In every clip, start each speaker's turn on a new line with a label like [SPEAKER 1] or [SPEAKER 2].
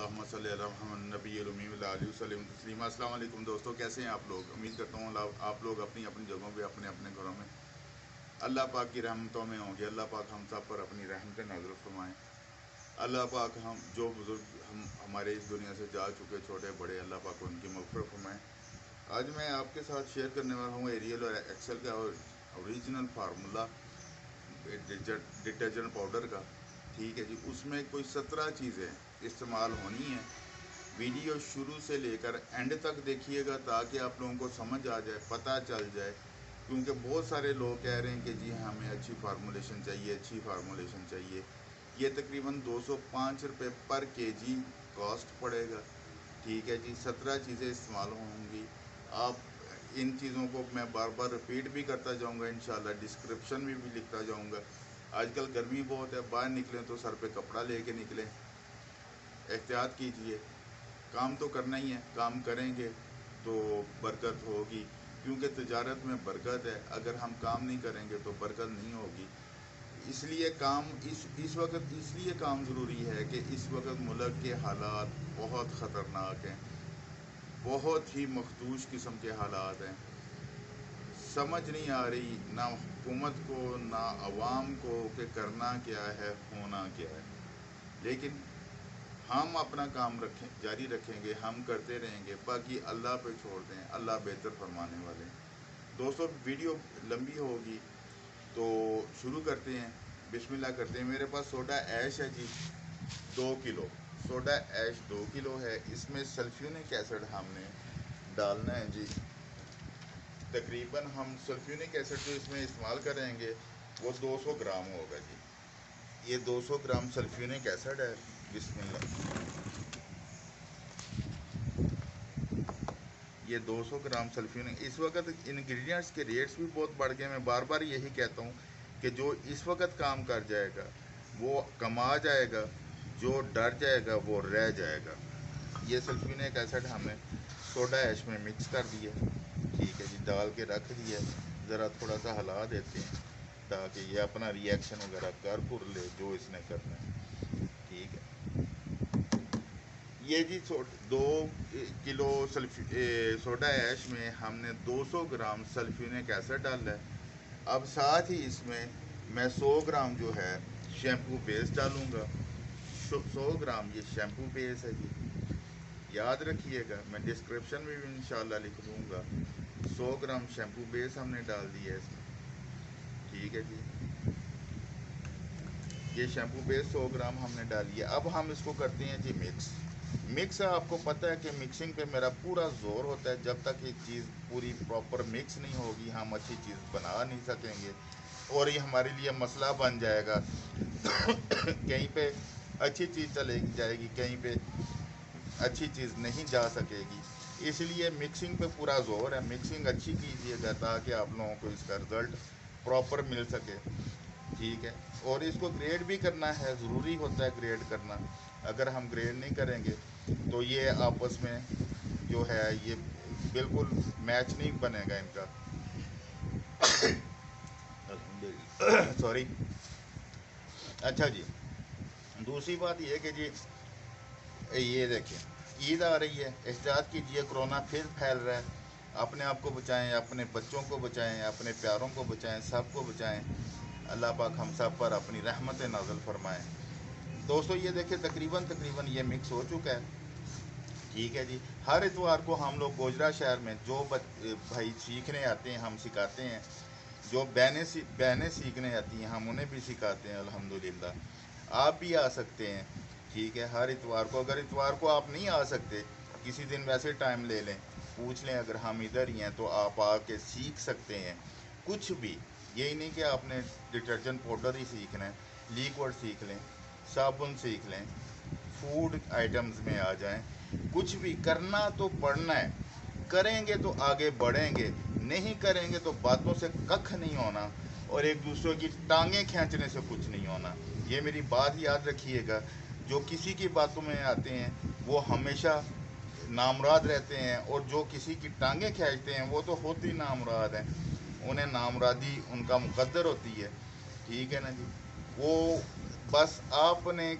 [SPEAKER 1] अल्लाहुम्मा सल्ली अला मुहम्मद नबील उम्मी व आलिहि वसल्लम तस्लीमा। अस्सलाम वालेकुम दोस्तों, कैसे हैं आप लोग? उम्मीद करता हूँ आप लोग अपनी अपनी जगहों पे अपने अपने घरों में अल्लाह पाक की रहमतों में होंगे। अल्लाह पाक हम सब पर अपनी रहमतें नाज़िल फरमाएँ। अल्लाह पाक हम जो बुज़ुर्ग हमारे इस दुनिया से जा चुके छोटे बड़े, अल्लाह पाक उनकी मग़फ़िरत फरमाएँ। आज मैं आपके साथ शेयर करने वाला हूँ एरियल और एक्सेल का ओरिजिनल फार्मूला डिटर्जेंट पाउडर का। ठीक है जी, उसमें कोई 17 चीज़ें इस्तेमाल होनी है। वीडियो शुरू से लेकर एंड तक देखिएगा ताकि आप लोगों को समझ आ जाए, पता चल जाए, क्योंकि बहुत सारे लोग कह रहे हैं कि जी हमें अच्छी फार्मूलेशन चाहिए, अच्छी फार्मूलेशन चाहिए। ये तकरीबन 205 रुपये पर केजी कॉस्ट पड़ेगा। ठीक है जी, 17 चीज़ें इस्तेमाल होंगी। आप इन चीज़ों को मैं बार बार रिपीट भी करता जाऊंगा, इंशाल्लाह डिस्क्रिप्शन में भी लिखता जाऊंगा। आजकल गर्मी बहुत है, बाहर निकलें तो सर पे कपड़ा लेके निकलें, एहतियात कीजिए। काम तो करना ही है, काम करेंगे तो बरकत होगी, क्योंकि तिजारत में बरकत है। अगर हम काम नहीं करेंगे तो बरकत नहीं होगी। इसलिए काम इस वक्त इसलिए काम ज़रूरी है कि इस वक्त मुल्क के हालात बहुत ख़तरनाक हैं, बहुत ही मखदूश किस्म के हालात हैं। समझ नहीं आ रही ना हुकूमत को ना अवाम को कि करना क्या है, होना क्या है। लेकिन हम अपना काम जारी रखेंगे, हम करते रहेंगे, बाकी अल्लाह पे छोड़ दें, अल्लाह बेहतर फरमाने वाले हैं। दोस्तों वीडियो लंबी होगी तो शुरू करते हैं, बिस्मिल्लाह करते हैं। मेरे पास सोडा ऐश है जी 2 किलो, सोडा ऐश 2 किलो है। इसमें सल्फ्यूनिक एसिड हमने डालना है जी। तकरीबन हम सल्फ्यूनिक एसिड जो इसमें इस्तेमाल करेंगे वो 200 ग्राम होगा जी। ये 200 ग्राम सल्फ्यूनिक एसिड है। बिस्मिल्लाह, ये 200 ग्राम सल्फ्यूनिक। इस वक्त इंग्रेडिएंट्स के रेट्स भी बहुत बढ़ गए। मैं बार बार यही कहता हूँ कि जो इस वक्त काम कर जाएगा वो कमा जाएगा, जो डर जाएगा वो रह जाएगा। ये सल्फ्यूनिक एसिड हमने सोडा ऐश में मिक्स कर दिया, ठीक है जी, डाल के रख दिया। ज़रा थोड़ा सा हिला देते हैं ताकि ये अपना रिएक्शन वगैरह कर पुर ले जो इसने करना है। ठीक है, ये जी 2 किलो सोडा ऐश में हमने 200 ग्राम सल्फ्यूनिक एसिड डाला है। अब साथ ही इसमें मैं 100 ग्राम जो है शैम्पू बेस डालूँगा। 100 ग्राम ये शैम्पू बेस है जी, याद रखिएगा, मैं डिस्क्रिप्शन में भी इंशाल्लाह लिख दूँगा। 100 ग्राम शैम्पू बेस हमने डाल दिया है इसमें। ठीक है जी, ये शैम्पू बेस 100 ग्राम हमने डाली है। अब हम इसको करते हैं जी मिक्स। आपको पता है कि मिक्सिंग पे मेरा पूरा जोर होता है। जब तक एक चीज़ पूरी प्रॉपर मिक्स नहीं होगी हम अच्छी चीज़ बना नहीं सकेंगे, और ये हमारे लिए मसला बन जाएगा। कहीं पे अच्छी चीज़ चलेगी जाएगी, कहीं पे अच्छी चीज़ नहीं जा सकेगी। इसलिए मिक्सिंग पे पूरा जोर है। मिक्सिंग अच्छी कीजिएगा ताकि आप लोगों को इसका रिज़ल्ट प्रॉपर मिल सके। ठीक है, और इसको ग्रेड भी करना है, ज़रूरी होता है ग्रेड करना। अगर हम ग्रेड नहीं करेंगे तो ये आपस में जो है ये बिल्कुल मैच नहीं बनेगा इनका। सॉरी। अच्छा जी, दूसरी बात ये कि जी ये देखिए ईद आ रही है, एहतियात कीजिए, कोरोना फिर फैल रहा है। अपने आप को बचाएं, अपने बच्चों को बचाएं, अपने प्यारों को बचाएं, सबको बचाएं। अल्लाह पाक हम सब पर अपनी रहमतें नाज़िल फरमाएं। दोस्तों ये देखिए तकरीबन ये मिक्स हो चुका है। ठीक है जी, हर इतवार को हम लोग गोजरा शहर में जो भाई सीखने आते हैं हम सिखाते हैं, जो बहनें सीखने आती हैं हम उन्हें भी सिखाते हैं। अल्हम्दुलिल्लाह आप भी आ सकते हैं। ठीक है, हर इतवार को, अगर इतवार को आप नहीं आ सकते किसी दिन वैसे टाइम ले लें, पूछ लें, अगर हम इधर ही हैं तो आप आके सीख सकते हैं कुछ भी। यही नहीं कि आपने डिटर्जेंट पाउडर ही सीखना है, लिक्विड सीख लें, साबुन सीख लें, फूड आइटम्स में आ जाएं। कुछ भी करना तो पड़ना है, करेंगे तो आगे बढ़ेंगे, नहीं करेंगे तो बातों से कख नहीं होना, और एक दूसरे की टांगें खींचने से कुछ नहीं होना। ये मेरी बात याद रखिएगा। जो किसी की बातों में आते हैं वो हमेशा नामुराद रहते हैं, और जो किसी की टांगें खींचते हैं वो तो होती नामुराद हैं, उन्हें नामुरादी उनका मुकद्दर होती है। ठीक है ना जी, वो बस आपने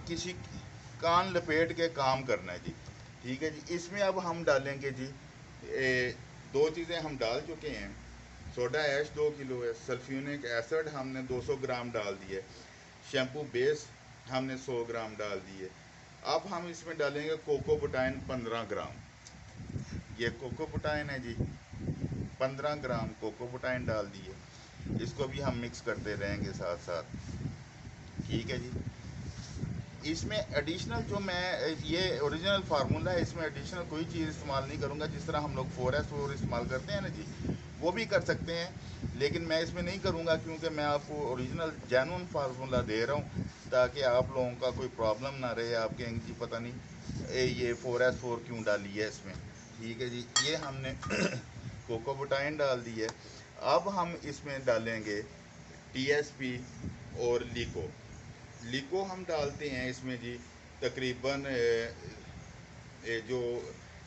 [SPEAKER 1] कान लपेट के काम करना है जी। ठीक है जी। इसमें अब हम डालेंगे जी दो चीज़ें हम डाल चुके हैं। सोडा ऐश 2 किलो है, सल्फ्यूनिक एसिड हमने 200 ग्राम डाल दिए, शैम्पू बेस हमने 100 ग्राम डाल दिए। अब हम इसमें डालेंगे कोको बुटाइन 15 ग्राम। ये कोको बुटाइन है जी, 15 ग्राम कोको बुटाइन डाल दिए। इसको भी हम मिक्स करते रहेंगे साथ साथ। ठीक है जी। इसमें एडिशनल जो मैं ये ओरिजिनल फार्मूला है, इसमें एडिशनल कोई चीज़ इस्तेमाल नहीं करूँगा। जिस तरह हम लोग 4S4 इस्तेमाल करते हैं ना जी, वो भी कर सकते हैं, लेकिन मैं इसमें नहीं करूँगा क्योंकि मैं आपको ओरिजिनल जेन्युइन फार्मूला दे रहा हूँ, ताकि आप लोगों का कोई प्रॉब्लम ना रहे। आप कहेंगे जी पता नहीं ये 4S4 क्यों डाली है इसमें। ठीक है जी। ये हमने कोको बुटाइन डाल दी है। अब हम इसमें डालेंगे TSP और लिको हम डालते हैं इसमें जी तकरीबन जो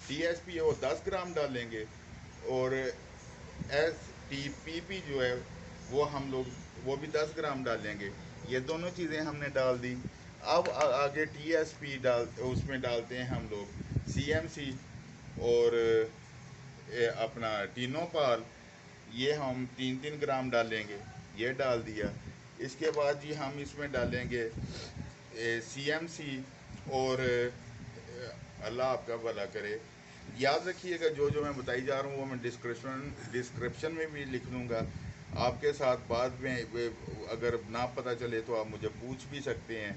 [SPEAKER 1] TSP है वो 10 ग्राम डालेंगे, और STPP जो है वो हम लोग वो भी 10 ग्राम डालेंगे। ये दोनों चीज़ें हमने डाल दी। अब आगे TSP उसमें डालते हैं हम लोग CMC और अपना टीनोपाल, ये हम 3-3 ग्राम डालेंगे। ये डाल दिया। इसके बाद जी हम इसमें डालेंगे CMC और अल्लाह आपका भला करे। याद रखिएगा जो जो मैं बताई जा रहा हूँ वो मैं डिस्क्रिप्शन में भी लिख दूँगा। आपके साथ बाद में अगर ना पता चले तो आप मुझे पूछ भी सकते हैं।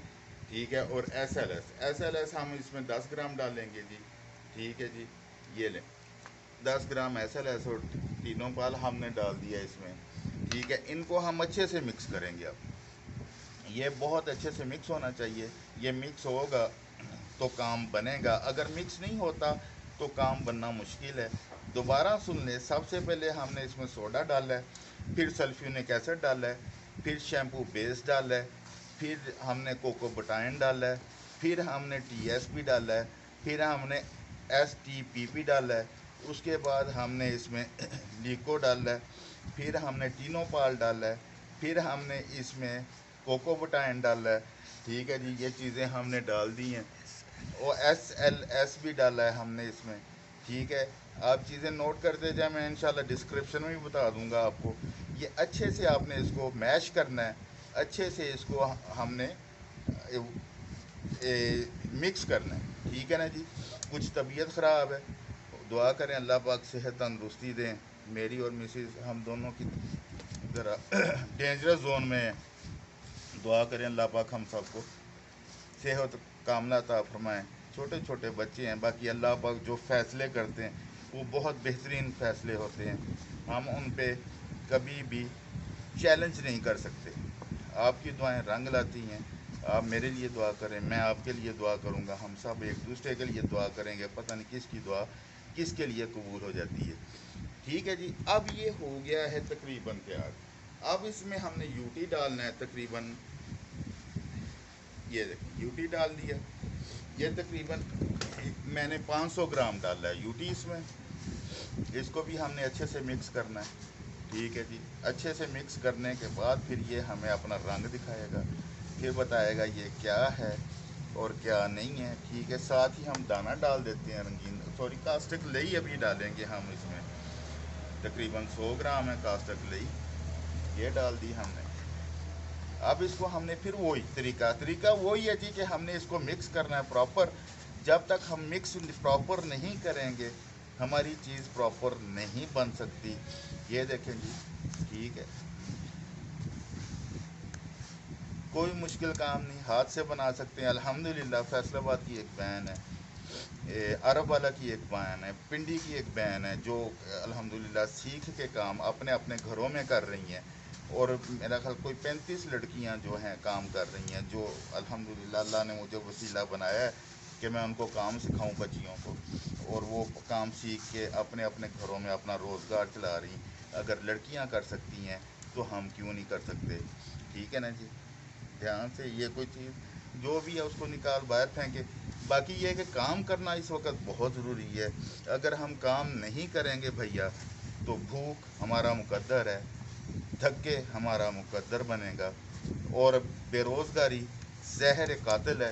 [SPEAKER 1] ठीक है। और SLS हम इसमें 10 ग्राम डालेंगे जी। ठीक है जी। ये लें 10 ग्राम SLS और टीनोपाल हमने डाल दिया इसमें। ठीक है। इनको हम अच्छे से मिक्स करेंगे। अब ये बहुत अच्छे से मिक्स होना चाहिए। ये मिक्स होगा तो काम बनेगा, अगर मिक्स नहीं होता तो काम बनना मुश्किल है। दोबारा सुन लें, सबसे पहले हमने इसमें सोडा डाला है, फिर सल्फ्यूनिक एसिड डाला है, फिर शैम्पू बेस डाला है, फिर हमने कोको बुटाइन डाला है, फिर हमने TSP डाला है, फिर हमने STPP डाला है, उसके बाद हमने इसमें लिको डाला है, फिर हमने टीनोपाल डाला है, फिर हमने इसमें कोको बुटाइन डाला है। ठीक है जी। ये चीज़ें हमने डाल दी हैं, और SLS भी डाला है हमने इसमें। ठीक है। आप चीज़ें नोट करते जाए, मैं इंशाल्लाह डिस्क्रिप्शन में भी बता दूंगा आपको। ये अच्छे से आपने इसको मैश करना है, अच्छे से इसको हमने मिक्स करना है। ठीक है ना जी। कुछ तबीयत ख़राब है, दुआ करें अल्लाह पाक सेहत तंदुरुस्ती दें। मेरी और मिसेस हम दोनों की ज़रा डेंजरस जोन में है। दुआ करें अल्लाह पाक हम सबको सेहत कामना अता फरमाएँ। छोटे छोटे बच्चे हैं, बाकी अल्लाह पाक जो फ़ैसले करते हैं वो बहुत बेहतरीन फ़ैसले होते हैं। हम उन पे कभी भी चैलेंज नहीं कर सकते। आपकी दुआएं रंग लाती हैं। आप मेरे लिए दुआ करें, मैं आपके लिए दुआ करूंगा, हम सब एक दूसरे के लिए दुआ करेंगे। पता नहीं किसकी दुआ किसके लिए कबूल हो जाती है। ठीक है जी। अब ये हो गया है तकरीबन तैयार। अब इसमें हमने यूटी डालना है तकरीबन, ये देखिए यूटी डाल दिया। ये तकरीबन मैंने 500 ग्राम डाला है यूटी इसमें। इसको भी हमने अच्छे से मिक्स करना है। ठीक है जी। अच्छे से मिक्स करने के बाद फिर ये हमें अपना रंग दिखाएगा, फिर बताएगा ये क्या है और क्या नहीं है। ठीक है। साथ ही हम दाना डाल देते हैं रंगीन, सॉरी कास्टिक लई अभी डालेंगे हम इसमें। तकरीबन 100 ग्राम है कास्टिक लई, ये डाल दी हमने। अब इसको हमने फिर वही तरीका वही है जी कि हमने इसको मिक्स करना है प्रॉपर। जब तक हम मिक्स प्रॉपर नहीं करेंगे हमारी चीज़ प्रॉपर नहीं बन सकती। ये देखें जी। ठीक है। कोई मुश्किल काम नहीं, हाथ से बना सकते हैं। अल्हम्दुलिल्लाह फैसलाबाद की एक बहन है, अरब वाला की एक बहन है, पिंडी की एक बहन है, जो अल्हम्दुलिल्लाह सीख के काम अपने अपने घरों में कर रही हैं। और मेरा ख्याल कोई 35 लड़कियां जो हैं काम कर रही हैं, जो अल्हम्दुलिल्लाह अल्लाह ने मुझे वसीला बनाया है कि मैं उनको काम सिखाऊं बच्चियों को, और वो काम सीख के अपने अपने घरों में अपना रोज़गार चला रही। अगर लड़कियां कर सकती हैं तो हम क्यों नहीं कर सकते। ठीक है ना जी। ध्यान से ये कोई चीज़ जो भी है उसको निकाल बाहर फेंके। बाकी ये है कि काम करना इस वक्त बहुत ज़रूरी है। अगर हम काम नहीं करेंगे भैया तो भूख हमारा मुकद्दर है, धक्के हमारा मुकद्दर बनेगा, और बेरोज़गारी ज़हर कातिल है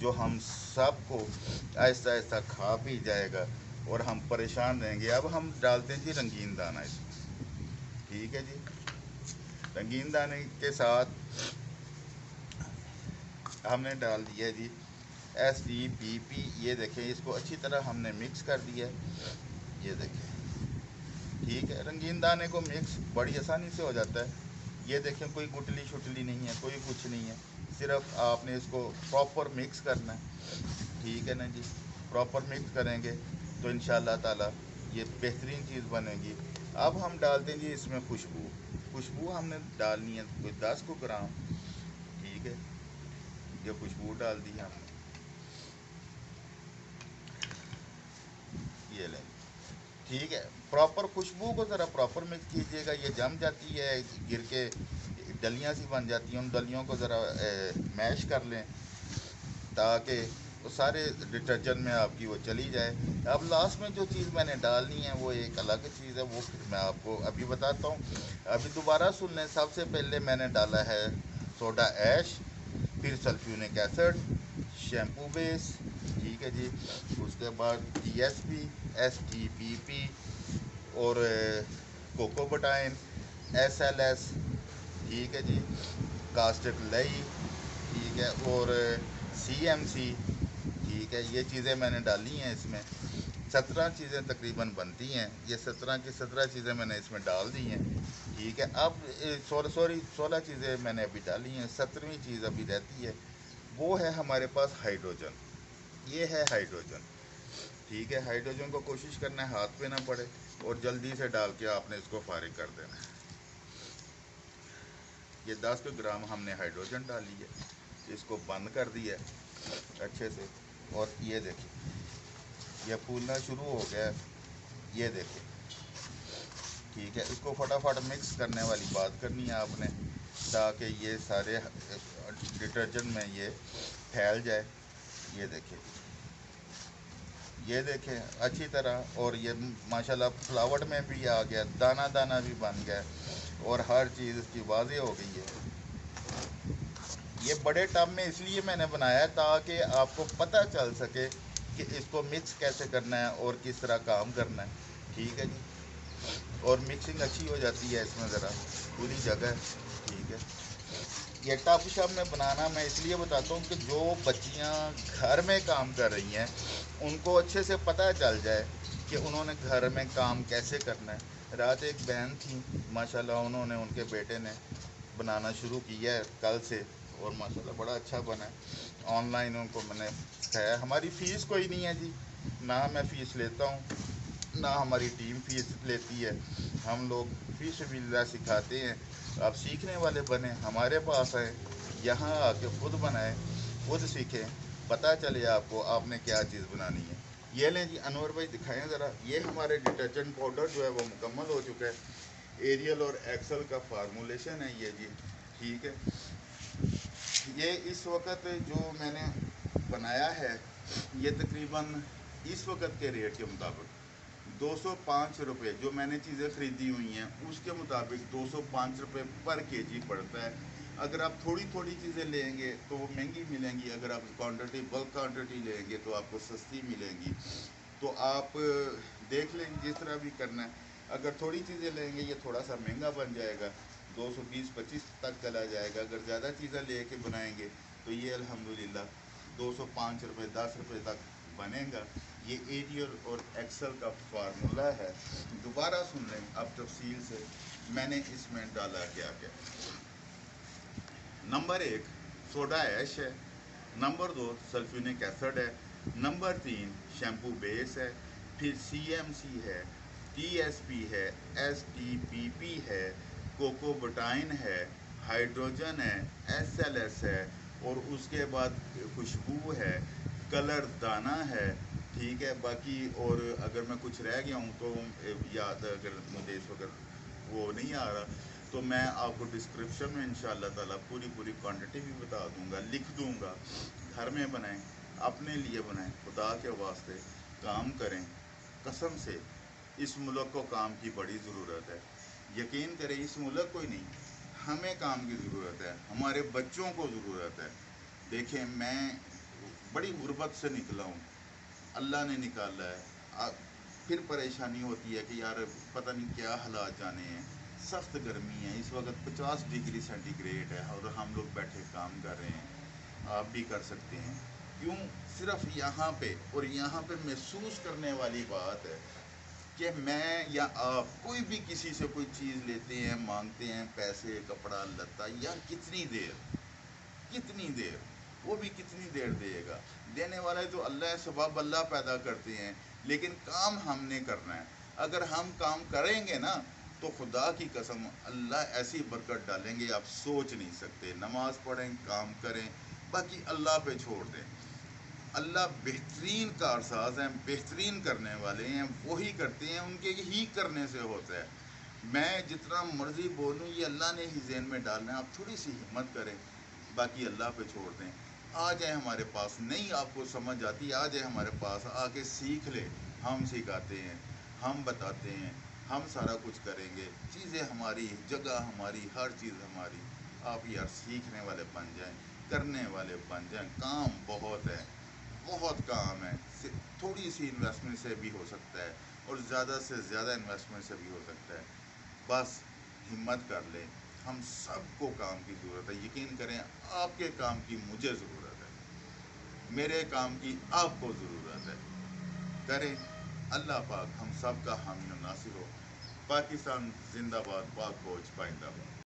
[SPEAKER 1] जो हम सब को आहिस्ता आहिस्ता खा पी जाएगा और हम परेशान रहेंगे। अब हम डालते हैं जी रंगीन दाना इसमें, ठीक है जी। रंगीन दाने के साथ हमने डाल दिया जी SDPP। ये देखें, इसको अच्छी तरह हमने मिक्स कर दिया, ये देखें, ठीक है। रंगीन दाने को मिक्स बड़ी आसानी से हो जाता है। ये देखें, कोई गुटली शुटली नहीं है, कोई कुछ नहीं है, सिर्फ आपने इसको प्रॉपर मिक्स करना है, ठीक है ना जी। प्रॉपर मिक्स करेंगे तो इंशाअल्लाह ताला ये बेहतरीन चीज़ बनेगी। अब हम डालते हैं जी इसमें खुशबू। खुशबू हमने डालनी है कोई 10 को ग्राम, ठीक है। ये खुशबू डाल दी हमने, ये लें, ठीक है। प्रॉपर खुशबू को ज़रा प्रॉपर मिक्स कीजिएगा। ये जम जाती है, गिर के डलियाँ सी बन जाती हैं, उन डलियों को ज़रा मैश कर लें ताकि वो सारे डिटर्जेंट में आपकी वो चली जाए। अब लास्ट में जो चीज़ मैंने डालनी है वो एक अलग चीज़ है, वो फिर मैं आपको अभी बताता हूँ। अभी दोबारा सुन लें। सबसे पहले मैंने डाला है सोडा ऐश, फिर सल्फ्यूरिक एसिड, शैम्पू बेस, ठीक है जी। उसके बाद TSP, SDPP और कोकोबटाइन, SLS, ठीक है जी, कास्टिक लई, ठीक है, और CMC, ठीक है। ये चीज़ें मैंने डाली हैं इसमें। 17 चीज़ें तकरीबन बनती हैं। ये 17 की 17 चीज़ें मैंने इसमें डाल दी हैं, ठीक है। अब 16 चीज़ें मैंने अभी डाली हैं। 17वीं चीज़ अभी रहती है, वो है हमारे पास हाइड्रोजन। ये है हाइड्रोजन, ठीक है। हाइड्रोजन को कोशिश करना है हाथ पे ना पड़े और जल्दी से डाल के आपने इसको फारिग कर देना है। ये 10 ग्राम हमने हाइड्रोजन डाली है, इसको बंद कर दिया अच्छे से। और ये देखिए, ये फूलना शुरू हो गया है, ये देखिए, ठीक है। इसको फटाफट मिक्स करने वाली बात करनी है आपने ताकि ये सारे डिटर्जेंट में ये फैल जाए। ये देखिए, ये देखें अच्छी तरह। और ये माशाल्लाह फ्लावर में भी आ गया, दाना दाना भी बन गया और हर चीज़ इसकी वाज़ेह हो गई है। ये बड़े टब में इसलिए मैंने बनाया ताकि आपको पता चल सके कि इसको मिक्स कैसे करना है और किस तरह काम करना है, ठीक है जी। और मिक्सिंग अच्छी हो जाती है इसमें ज़रा पूरी जगह, ठीक है। ये टब शब में बनाना मैं इसलिए बताता हूँ कि जो बच्चियाँ घर में काम कर रही हैं उनको अच्छे से पता चल जाए कि उन्होंने घर में काम कैसे करना है। रात एक बहन थी माशाल्लाह, उन्होंने, उनके बेटे ने बनाना शुरू किया है कल से और माशाल्लाह बड़ा अच्छा बना है। ऑनलाइन उनको मैंने सिखाया। हमारी फ़ीस कोई नहीं है जी, ना मैं फ़ीस लेता हूँ ना हमारी टीम फ़ीस लेती है। हम लोग फ़ी सबिलिल्लाह सिखाते हैं। आप सीखने वाले बने, हमारे पास आए, यहाँ आके खुद बनाएं, खुद सीखें, पता चले आपको आपने क्या चीज़ बनानी है। ये लें जी, अनवर भाई दिखाएं ज़रा। ये हमारे डिटर्जेंट पाउडर जो है वो मुकम्मल हो चुका है। एरियल और एक्सेल का फार्मूलेशन है ये जी, ठीक है। ये इस वक्त जो मैंने बनाया है ये तकरीबन इस वक्त के रेट के मुताबिक 205 रुपये, जो मैंने चीज़ें ख़रीदी हुई हैं उसके मुताबिक 205 रुपये पर केजी पड़ता है। अगर आप थोड़ी थोड़ी चीज़ें लेंगे तो वो महंगी मिलेंगी, अगर आप क्वांटिटी बल्क क्वांटिटी लेंगे तो आपको सस्ती मिलेंगी। तो आप देख लें जिस तरह भी करना है। अगर थोड़ी चीज़ें लेंगे ये थोड़ा सा महंगा बन जाएगा, 220-25 तक चला जाएगा। अगर ज़्यादा चीज़ें ले के बनाएंगे तो ये अल्हम्दुलिल्लाह 205 रुपये 10 रुपये तक बनेगा। ये एरियल और एक्सेल का फार्मूला है। दोबारा सुन लें अब तफसील से मैंने इसमें डाला क्या क्या। नंबर 1 सोडा ऐश है, नंबर 2 सल्फ्यूरिक एसिड है, नंबर 3 शैम्पू बेस है, फिर CMC है, TSP है, SDPP है, कोकोबटाइन है, हाइड्रोजन है, SLS है, और उसके बाद खुशबू है, कलर दाना है, ठीक है। बाकी और अगर मैं कुछ रह गया हूँ तो याद, अगर मुझे इस वक्त वो नहीं आ रहा तो मैं आपको डिस्क्रिप्शन में इंशाअल्लाह ताला पूरी क्वांटिटी भी बता दूंगा, लिख दूंगा। घर में बनाएं, अपने लिए बनाएं, खुदा के वास्ते काम करें। कसम से इस मुल्क को काम की बड़ी ज़रूरत है। यकीन करें, इस मुल्क को ही नहीं, हमें काम की ज़रूरत है, हमारे बच्चों को ज़रूरत है। देखें, मैं बड़ी गुर्बत से निकला हूँ, अल्लाह ने निकाला है। फिर परेशानी होती है कि यार पता नहीं क्या हालात जाने हैं, सख्त गर्मी है इस वक्त, 50 डिग्री सेंटीग्रेड है और हम लोग बैठे काम कर रहे हैं। आप भी कर सकते हैं। क्यों? सिर्फ यहाँ पे, और यहाँ पे महसूस करने वाली बात है कि मैं या आप कोई भी किसी से कोई चीज़ लेते हैं, मांगते हैं, पैसे, कपड़ा, लत्ता, यार कितनी देर, वो भी कितनी देर देगा? देने वाला है तो अल्लाह है, सबब अल्लाह पैदा करते हैं, लेकिन काम हमने करना है। अगर हम काम करेंगे ना तो खुदा की कसम अल्लाह ऐसी बरकत डालेंगे आप सोच नहीं सकते। नमाज पढ़ें, काम करें, बाकी अल्लाह पे छोड़ दें। अल्लाह बेहतरीन कारसाज हैं, बेहतरीन करने वाले हैं, वही करते हैं, उनके ही करने से होता है। मैं जितना मर्ज़ी बोलूँ ये अल्लाह ने ही ज़हन में डालना है, आप थोड़ी सी हिम्मत करें, बाकी अल्लाह पे छोड़ दें। आ जाए हमारे पास, नहीं आपको समझ आती आ जाए हमारे पास, आके सीख ले, हम सिखाते हैं, हम बताते हैं, हम सारा कुछ करेंगे, चीज़ें हमारी, जगह हमारी, हर चीज़ हमारी। आप यार सीखने वाले बन जाएं, करने वाले बन जाएं। काम बहुत है, बहुत काम है, थोड़ी सी इन्वेस्टमेंट से भी हो सकता है और ज़्यादा से ज़्यादा इन्वेस्टमेंट से भी हो सकता है। बस हिम्मत कर लें, हम सबको काम की ज़रूरत है। यकीन करें, आपके काम की मुझे ज़रूरत है, मेरे काम की आपको ज़रूरत है। करें, अल्लाह पाक हम सब का हामी और नासिर हो। पाकिस्तान जिंदाबाद, पाक फौज पाइंदाबाद।